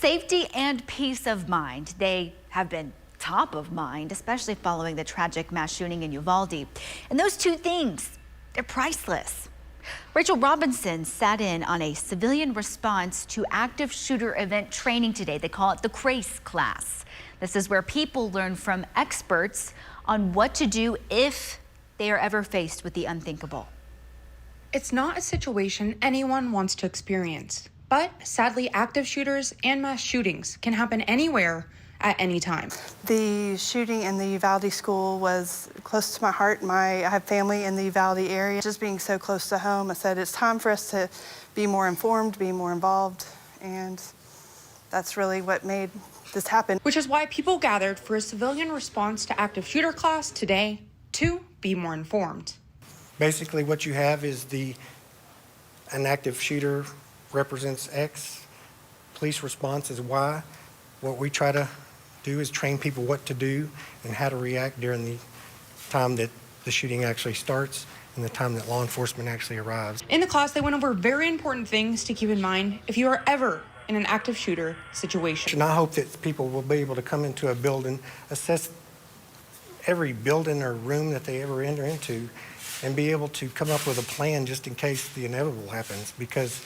Safety and peace of mind, they have been top of mind, especially following the tragic mass shooting in Uvalde. And those two things, they're priceless. Rachel Robinson sat in on a civilian response to active shooter event training today. They call it the CRACE class. This is where people learn from experts on what to do if they are ever faced with the unthinkable. It's not a situation anyone wants to experience, but sadly, active shooters and mass shootings can happen anywhere at any time. The shooting in the Uvalde school was close to my heart. I have family in the Uvalde area. Just being so close to home, I said it's time for us to be more informed, be more involved, and that's really what made this happen. Which is why people gathered for a civilian response to active shooter class today to be more informed. Basically what you have is an active shooter represents X, police response is Y. What we try to do is train people what to do and how to react during the time that the shooting actually starts and the time that law enforcement actually arrives. In the class, they went over very important things to keep in mind if you are ever in an active shooter situation. And I hope that people will be able to come into a building, assess every building or room that they ever enter into, and be able to come up with a plan just in case the inevitable happens, because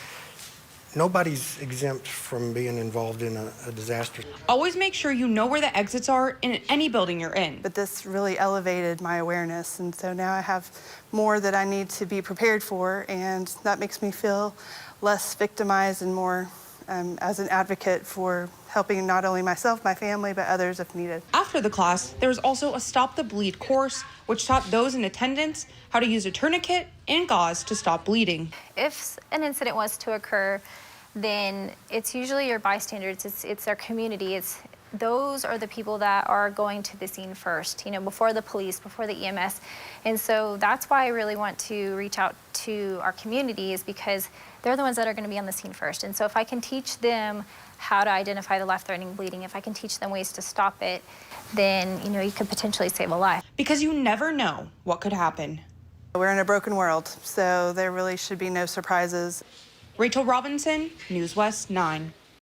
nobody's exempt from being involved in a disaster. Always make sure you know where the exits are in any building you're in. But this really elevated my awareness, and so now I have more that I need to be prepared for, and that makes me feel less victimized and more as an advocate for helping not only myself, my family, but others if needed. After the class, there was also a Stop the Bleed course, which taught those in attendance how to use a tourniquet and gauze to stop bleeding. If an incident was to occur, then it's usually your bystanders, it's our community, those are the people that are going to the scene first, before the police, before the EMS. And so that's why I really want to reach out to our community, is because they're the ones that are going to be on the scene first. And so if I can teach them how to identify the life-threatening bleeding, if I can teach them ways to stop it, then, you could potentially save a life. Because you never know what could happen. We're in a broken world, so there really should be no surprises. Rachel Robinson, News West 9.